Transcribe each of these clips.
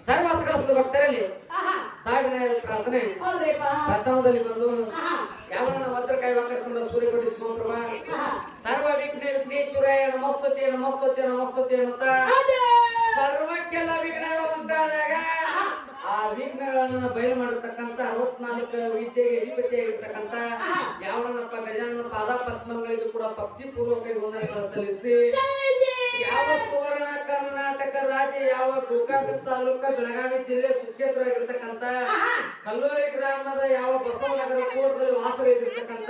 ಸರ್ವ ಭಕ್ತರಲ್ಲಿ ಸಾವಿನ ಪ್ರಾರ್ಥನೆ ಪ್ರಥಮದಲ್ಲಿ ಬಂದು ಯಾವನ ಭದ್ರಕಾಯಿ ವಾಕರ್ಕೊಂಡು ಸೂರ್ಯಕೋಟಿ ಸೋಮಪ್ರಭ ಸರ್ವ ವಿಘ್ನ ವಿಘ್ನೇಶ್ವರಾಯ ನಮಸ್ತುತೆ ನಮಸ್ತುತೆ ನಮಸ್ತುತೆ ಅಂತ ಸರ್ವಕ್ಕೆಲ್ಲ ವಿಘ್ನಗಳು ಉಂಟಾದಾಗ ಆ ವಿಘ್ನಗಳನ್ನು ಬಯಲು ಮಾಡಿರ್ತಕ್ಕಂಥ 64 ವಿದ್ಯೆಗೆ ಅಧಿಪತಿಯಾಗಿರ್ತಕ್ಕಂಥ ಯಾವನಪ್ಪ ಗಜಾನನ ಪಾದ ಪದ್ಮಗಳಿಗೂ ಕೂಡ ಭಕ್ತಿ ಪೂರ್ವಕ ವಂದನೆಗಳನ್ನು ಸಲ್ಲಿಸಿ ಯಾವ ಸುವರ್ಣ ಕರ್ನಾಟಕ ರಾಜ್ಯ ಯಾವ ಗೋಕಾಕ ತಾಲೂಕ ಬೆಳಗಾವಿ ಜಿಲ್ಲೆ ಸುಕ್ಷೇತ್ರವಾಗಿರ್ತಕ್ಕಂಥ ಕಲ್ಲೂರಿ ಗ್ರಾಮದ ಯಾವ ಬಸವನಗರ ಪೂರ್ವದಲ್ಲಿ ವಾಸವಾಗಿರ್ತಕ್ಕಂಥ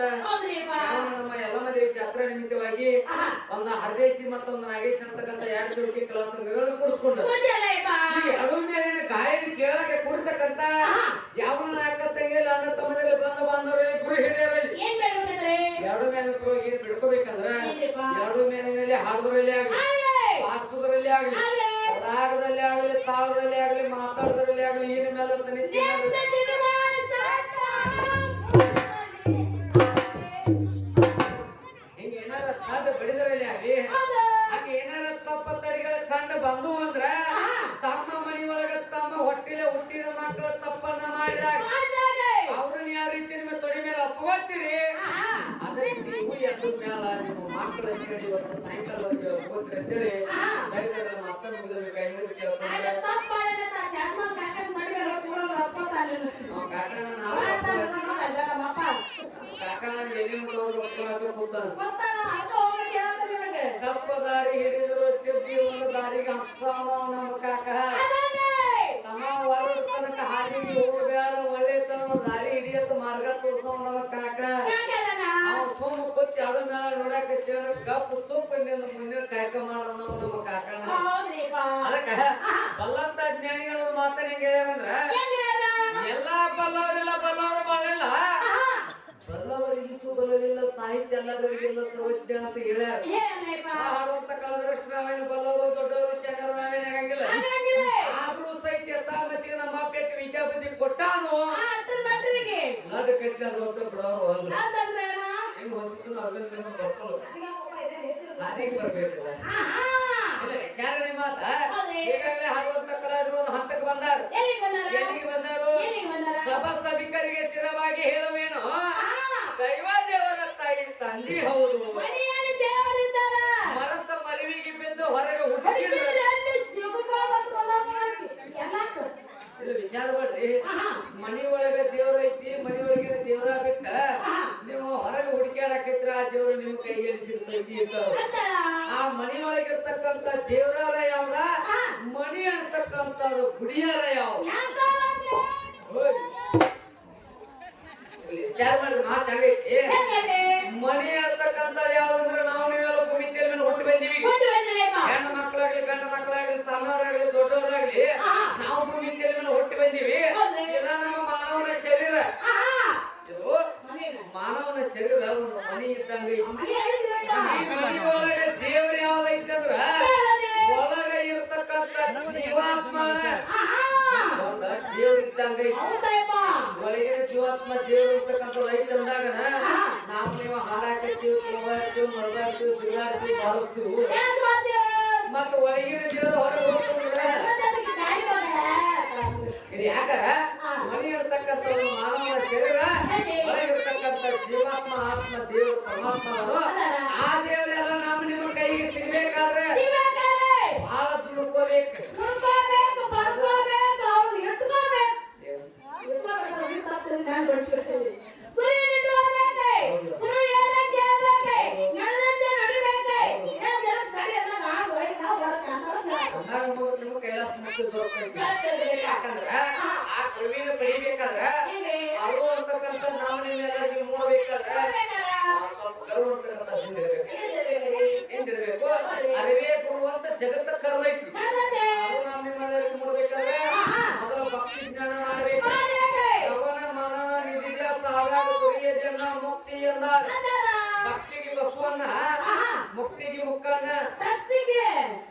ನಮ್ಮ ಯಲ್ಲಮ್ಮ ದೇವಿ ಜಾತ್ರಾ ನಿಮಿತ್ತವಾಗಿ ಒಂದು ಹರದೇಶಿ ಮತ್ತೊಂದು ನಾಗೇಶ್ ಅಂತಕ್ಕಂಥ 2 ಚೌಕಿ ಕಲಾ ಸಂಘಗಳನ್ನು ಕೂಡಿಸ್ಕೊಂಡು ಈ ಅಡುಮೇಲಿನ ಗಾಯನ ಕೇಳಕ್ಕೆ ಕೊಡ್ತಕ್ಕಂಥ ಯಾವನ ಅಕ್ಕ ತಂಗಿಲ್ಲ ಅಣ್ಣ ತಮ್ಮದಲ್ಲಿ ಬಾಂಧವರಲ್ಲಿ ಗುರು ಹಿರಿಯರಲ್ಲಿ 2 ಮೇಲಿನ ಏನ್ ಬಿಡ್ಕೋಬೇಕಂದ್ರ 2 ಮೇಲಿನಲ್ಲಿ ಹಾಡುದ್ರಲ್ಲಿ ಆಗ್ಲಿ ಪಾರ್ಸೋದ್ರಲ್ಲಿ ಆಗ್ಲಿ ರಾಗದಲ್ಲಿ ಆಗ್ಲಿ ತಾಳದಲ್ಲಿ ಆಗ್ಲಿ ಮಾತಾಡೋದ್ರಲ್ಲಿ ಆಗ್ಲಿ ಏನ ಮೇಲೆ ಹಿಂಗ ಏನಾರ ಸಾಧ್ಯ ಬಡಿದ್ರಲ್ಲಿ ಆಗ್ಲಿ ಹಂಗ ಏನಾರ ತಪ್ಪ ತಡಿಗಳ ಕಂಡು ಬಂದು ಅಂದ್ರ ತಮ್ಮ ಮನಿ ಒಳಗ ತಮ್ಮ ಹೊಟ್ಟಿಲೆ ಹುಟ್ಟಿದ ಮಕ್ಕಳ ತಪ್ಪನ್ನ ಮಾಡಿದಾಗ ಅವ್ರನ್ನ ಯಾವ ರೀತಿ ನಿಮ್ಮ ತೊಡಿ ಮೇಲೆ ಅಪ್ಪಗೋತೀರಿ ಅದೇ ನೀವು ಎದ್ದು ಮ್ಯಾಲ ನಿಮ್ಮ ಮಕ್ಕಳ ಹೇಳಿ ಇವತ್ತು ಸಾಯಂಕಾಲವರೆಗೆ ಹೋಗ್ರಿ ಅಂತೇಳಿ ದಯವಿಟ್ಟು ಮತ್ತೊಂದು ಮುಗಿದ ಕೈಯಲ್ಲಿ ಕೇಳ್ಕೊಂಡ್ರೆ ಕಾಕಣ ಎಲ್ಲಿ ತಪ್ಪದಾರಿ ಹಿಡಿದ್ರು ತಿದ್ದಿ ಒಂದು ದಾರಿಗೆ ಹತ್ತಾವ ನಮ್ಮ ಕಾಕ ತಮ್ಮ ಹೊರ ತನಕ ಹಾದಿಗೆ ಹೋಗಬೇಡ ಒಳ್ಳೆತನ ದಾರಿ ಹಿಡಿಯತ್ತ ಮಾರ್ಗ ತೋರ್ಸವ ನಮ್ಮ ಕಾಕ ಸೋಮ ಕೊಚ್ಚಿ ಅದನ್ನ ನೋಡಕ ಗಪ್ ಸೋಪನ್ನಿಂದ ಮುಂದಿನ ಕಾಯಕ ಮಾಡೋಣ ನಮ್ಮ ಕಾಕಣ ಅದಕ್ಕ ಬಲ್ಲಂತ ಜ್ಞಾನಿಗಳ ಮಾತನ್ನ ಹೆಂಗ ಹೇಳ್ಯಾರಂದ್ರ ಎಲ್ಲಾ ಬಲ್ಲವರಿಲ್ಲ ಬಲ್ಲವರು ಬಾಳಿಲ್ಲ ಬಲ್ಲವರಿಗಿಂತೂ ಬಲ್ಲವಿಲ್ಲ ಸಾಹಿತ್ಯ ಎಲ್ಲದರಿಗಿಲ್ಲ ಸರ್ವಜ್ಞ ಅಂತ ಹೇಳ್ಯಾರ ಹಾಡುವಂತ ಕಳೆದಷ್ಟು ನಾವೇನು ಬಲ್ಲವರು ದೊಡ್ಡವರು ಶರಣರು ನಾವೇನು ಆಗಂಗಿಲ್ಲ ಆದ್ರೂ ಸಹಿತ ಯಥಾಮತಿಗೆ ನಮ್ಮ ಪೆಟ್ಟು ವಿದ್ಯಾಬುದ್ಧಿ ಕೊಟ್ಟಾನು ಅದು ಕಟ್ಟಿ ಅದು ಒಟ್ಟು ಬಿಡೋರು ಅಲ್ಲ ಹಿಂಗ್ ಹೊಸತು ಅದಕ್ಕೆ ಬರ್ಬೇಕು ಇಲ್ಲ ವಿಚಾರಣೆ ಮಾತ ಈಗಾಗಲೇ ಹಾಡುವಂತ ಕಲಾವಿದರು ಒಂದು ಹಂತಕ್ಕೆ ಬಂದಾರ ಎಲ್ಲಿಗೆ ಬಂದಾರು ಸಭಿಕರಿಗೆ ಸ್ಥಿರವಾಗಿ ಹೇಳುವೇನು ದೈವ ದೇವರ ತಾಯಿ ತಂದಿ ಹೌದು ಮರತ ಮರಿವಿಗೆ ಬಿದ್ದು ಹೊರಗೆ ಹುಟ್ಟಿದ್ರು ವಿಚಾರ ಮಾಡ್ರಿ ಮನಿ ಒಳಗ ದೇವ್ರ ಐತಿ ಮನಿ ಒಳಗಿನ ದೇವ್ರ ಬಿಟ್ಟ ನೀವು ಹೊರಗೆ ಹುಡುಕ್ಯಾಡಕೈತ್ರ ಆ ದೇವ್ರು ನಿಮ್ ಕೈಗೆ ಸಿಗ್ತೈತಿ ಆ ಮನಿ ಒಳಗಿರ್ತಕ್ಕಂಥ ದೇವ್ರಾರ ಯಾವ್ದ ಮನಿ ಅಂತಕ್ಕಂಥದ್ದು ಗುಡಿಯಾರ ಯಾವ ವಿಚಾರ ಮಾಡ್ರಿ ಮಾತು ಆಗೈತಿ ಮನಿ ಅಂತಕ್ಕಂಥ ಯಾವ್ದಂದ್ರೆ ನಾವು ನೀವೆಲ್ಲ ಕುಣಿತೇಲ್ ಮೇಲೆ ಹುಟ್ಟು ಬಂದೀವಿ ಹೆಣ್ಣು ಮಕ್ಕಳಾಗ್ಲಿ ಗಂಡ ಮಕ್ಕಳಾಗ್ಲಿ ಸಣ್ಣವರಾಗ್ಲಿ ದೊಡ್ಡವರಾಗ್ಲಿ ನಾವು ಕುಣಿತೇಲ್ ಮೇಲೆ ಹುಟ್ಟು ಬಂದೀವಿ ಇಲ್ಲ ನಮ್ಮ ಮಾನವನ ಶರೀರ ಇದು ಮಾನವನ ಶರೀರ ಒಂದು ಮನಿ ಇದ್ದಂಗ ಈ ಮನಿ ಒಳಗೆ ದೇವ್ರ ಯಾವ್ದೈತಿ ಅಂದ್ರ ಒಳಗ ಇರ್ತಕ್ಕಂಥ ಜೀವಾತ್ಮನ ದೇವ್ರ ಇದ್ದಂಗ ಒಳಗಿನ ಜೀವಾತ್ಮ ದೇವ್ರು ಇರ್ತಕ್ಕಂಥ ಐತಿ ಅಂದಾಗ ನಾವು ನೀವು ಹಾಡಾಕತ್ತೀವಿ ಕುಣಾಡ್ತೀವಿ ಮರದಾಡ್ತೀವಿ ಸಿಗಾಡ್ತೀವಿ ಬಾರಿಸ್ತೀವಿ ಮತ್ತ ಒಳಗಿನ ದೇವ್ರು ಹೊರಗೆ ಹೋಗ್ತಾರೆ ಇದು ಯಾಕಾರ ಮನಿ ಇರ್ತಕ್ಕಂಥ ಮಾನವನ ಶರೀರ ಒಳಗಿರ್ತಕ್ಕಂಥ ಜೀವಾತ್ಮ ಆತ್ಮ ದೇವ್ರು ಪರಮಾತ್ಮವರು ಆ ದೇವರೆಲ್ಲ ನಾವು ನಿಮ್ಮ ಕೈಗೆ ಸಿಗ್ಬೇಕಾದ್ರೆ ಬಹಳ ದುಡ್ಕೋಬೇಕು ಕೈಲಾಸ ಯಾಕಂದ್ರ ಆ ಕವಿನ ಪಡಿಬೇಕಾದ್ರ ಅವರು ಅಂತಕ್ಕಂಥ ನಾವು ನೀವೆಲ್ಲರಿಗೂ ನೋಡ್ಬೇಕಾದ್ರ ಸ್ವಲ್ಪ ಕರು ಅಂತಕ್ಕಂಥ ಹಿಂದಿರ್ಬೇಕು ಅರಿವೇ ಕೊಡುವಂತ ಜಗತ್ತ ಕರ್ಲೈತಿ ಅವರು ನಾವು ನಿಮ್ಮೆಲ್ಲರಿಗೂ ನೋಡ್ಬೇಕಾದ್ರೆ ಮೊದಲ ಭಕ್ತಿ ಜ್ಞಾನ ಮಾಡಬೇಕು ಶ್ರವಣ ಮನನ ನಿಧಿಧ್ಯಾಸ ಆದಾಗ ತುರಿಯ ಜನ್ಮ ಮುಕ್ತಿ ಎಂದಾರ ಭಕ್ತಿಗೆ ಬಸವನ್ನ ಮುಕ್ತಿಗೆ ಮುಕ್ಕಣ್ಣ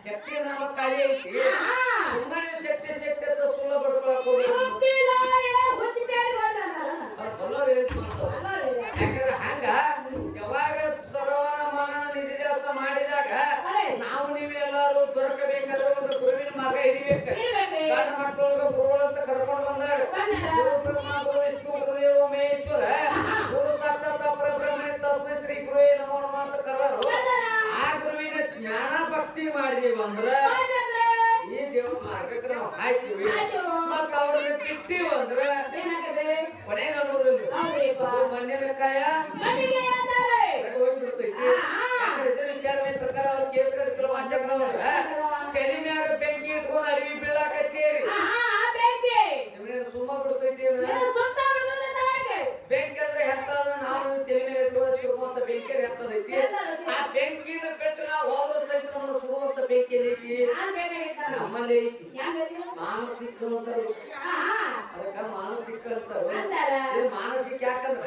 ಶಕ್ತಿ ನಾಮ ಕಾರ್ಯ ಐತಿ ಸುಮ್ಮನೆ ಶಕ್ತಿ ಶಕ್ತಿ ಅಂತ ಸುಳ್ಳ ಬಡ್ಕೊಳಕ್ ಯಾಕಂದ್ರೆ ಹಂಗ ಯಾವಾಗ ಶ್ರವಣ ಮನನ ನಿಧಿಧ್ಯಾಸ ಮಾಡಿದಾಗ ನಾವು ನೀವೆಲ್ಲರೂ ದೊರಕಬೇಕಾದ್ರೆ ಒಂದು ಗುರುವಿನ ಮಾರ್ಗ ಹಿಡಿಬೇಕು ಗಂಡ ಮಕ್ಕಳೊಳಗ ಗುರುಗಳಂತ ಕರ್ಕೊಂಡು ಬಂದಾರ ಗುರು ಬ್ರಹ್ಮ ಗುರು ವಿಷ್ಣು ಬಂದ್ರ ಈ ದೇವ್ರ ಮಾರ್ಗಕ್ಕೆ ನಾವು ಹಾಯ್ತೀವಿ ಮತ್ತ ಅವ್ರನ್ನ ಬಿಟ್ಟಿವಿ ಅಂದ್ರ ಕೊನೆಗೆ ಅನ್ನೋದಿಲ್ಲ ಮಣ್ಣಿನ ಕಾಯ ಹೋಗ್ಬಿಡ್ತೈತಿ ವಿಚಾರಣೆ ಪ್ರಕಾರ ಅವ್ರ ಕೇಸ್ ವಾಚಕನವ್ರ ತಲೆ ಮ್ಯಾಗ ಬೆಂಕಿ ಇಟ್ಕೊಂಡು ಅಡವಿ ಬೀಳಾಕತ್ತೀರಿ ನಿಮ್ಗೆ ಸುಮ್ಮ ಬಿಡ್ತೈತಿ ಬೆಂಕಿ ಅಂದ್ರೆ ಹೆತ್ತದ ನಾವು ತಲೆ ಮೇಲೆ ಇಟ್ಕೊಂತ ಬೆಂಕಿ ಹೆತ್ತದೈತಿ ಆ ಬೆಂಕಿನ ಕಟ್ಟು ನಾವು ಹೋದ್ರ ಸಹಿತ ನಮ್ಮನ್ನ ಸುಡುವಂತ ಬೆಂಕಿ ಐತಿ ನಮ್ಮಲ್ಲಿ ಐತಿ ಮಾನಸಿಕ ಅಂತಾರ ಅದಕ್ಕ ಮಾನಸಿಕ ಅಂತಾರ ಇದು ಮಾನಸಿಕ ಯಾಕಂದ್ರ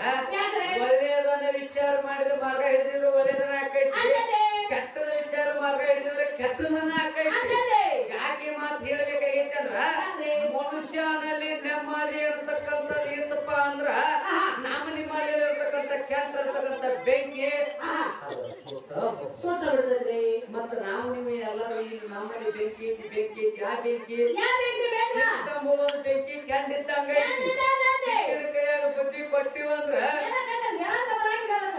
ಒಳ್ಳೆಯದನ್ನ ವಿಚಾರ ಮಾಡಿದ್ರೆ ಮಾರ್ಗ ಹಿಡಿದಿದ್ರೆ ಒಳ್ಳೆಯದನ್ನ ಹಾಕೈತಿ ಕೆಟ್ಟದ ವಿಚಾರ ಮಾರ್ಗ ಹಿಡಿದಿದ್ರೆ ಕೆಟ್ಟದನ್ನ ಹಾಕೈತಿ ಯಾಕೆ ಮಾತು ಹೇಳ್ಬೇಕಾಗೈತಿ ಅಂದ್ರ ಮನುಷ್ಯನಲ್ಲಿ ನೆಮ್ಮದಿ ಇರ್ತಕ್ಕಂಥದ್ದು ಇತ್ತಪ್ಪ ಅಂದ್ರ ನಮ್ಮ ನಿಮ್ಮಲ್ಲಿ ಇರ್ತಕ್ಕಂಥ ಕೆಟ್ಟ ಇರ್ತಕ್ಕಂಥ ಬೆಂಕಿ ಮತ್ತ ನಾವು ನಿಮ್ಮ ಎಲ್ಲರೂ ಇಲ್ಲಿ ನಮ್ಮಲ್ಲಿ ಬೆಂಕಿ ಐತಿ ಬೆಂಕಿ ಐತಿ ಯಾವ ಬೆಂಕಿ ಬೆಂಕಿ ಕೆಂಡಿದ್ದಂಗ ಐತಿ ಕೈಯಾಗ ಬುದ್ಧಿ ಕೊಟ್ಟಿವಂದ್ರ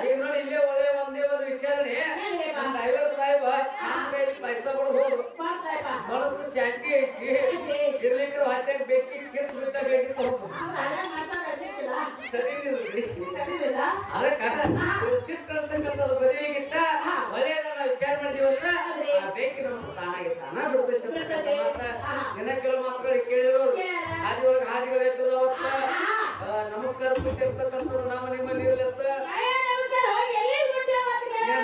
ಈಗ ನೋಡಿ ಇಲ್ಲೇ ಒಳ್ಳೆ ಒಂದೇ ಒಂದು ವಿಚಾರಣೆ ಡ್ರೈವರ್ ಸಾಹೇಬ ನಮ್ಮ ಕೈಲಿ ಪೈಸಾ ಕೊಡು ಹೋದ್ರು ಮನಸ್ಸು ಶಾಂತಿ ಐತಿ ಇರ್ಲಿಕ್ಕೆ ಹೊಟ್ಟೆಗೆ ಬೆಂಕಿ ಕೆಲ್ಸ ಬಿಟ್ಟ ಬೇಕಿತ್ತು ಅದಕ್ಕ ಸಿಟ್ಟು ಅಂತಕ್ಕಂಥದ್ದು ಬದಿಯಾಗಿಟ್ಟ ಒಳ್ಳೆಯದನ್ನ ವಿಚಾರ ಮಾಡಿದೀವಿ ಅಂದ್ರ ಆ ಬೆಂಕಿ ನಮ್ಮ ತಾನಾಗಿತ್ತಾನ ಬಿಡ್ತೈತಿ ಮತ್ತ ದಿನ ಕೆಲವು ಮಾತುಗಳಿಗೆ ಕೇಳಿರೋರು ಹಾದಿಯೊಳಗೆ ಹಾದಿಗಳು ಇರ್ತದವತ್ತ ನಮಸ್ಕಾರ ಕೂತಿರ್ತಕ್ಕಂಥದ್ದು ನಮ್ಮ ನಿಮ್ಮಲ್ಲಿ ಇರ್ಲತ್ತ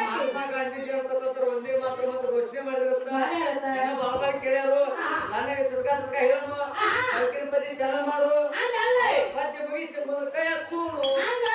ಮಹಾತ್ಮ ಗಾಂಧೀಜಿ ಅಂತಕ್ಕಂಥ ಒಂದೇ ಮಾತ್ರ ಘೋಷಣೆ ಮಾಡಿದಿರತ್ತ ಬಾಳ ಕೇಳ್ಯಾರು ನನಗೆ ಚುಡ್ಕ ಹೇಳು ಸೌಕಿನ ಪದಿ ಚಾಲ ಮಾಡು ಪದ್ಯ ಮುಗಿಸಿ ಕೈ ಹಚ್ಚೋನು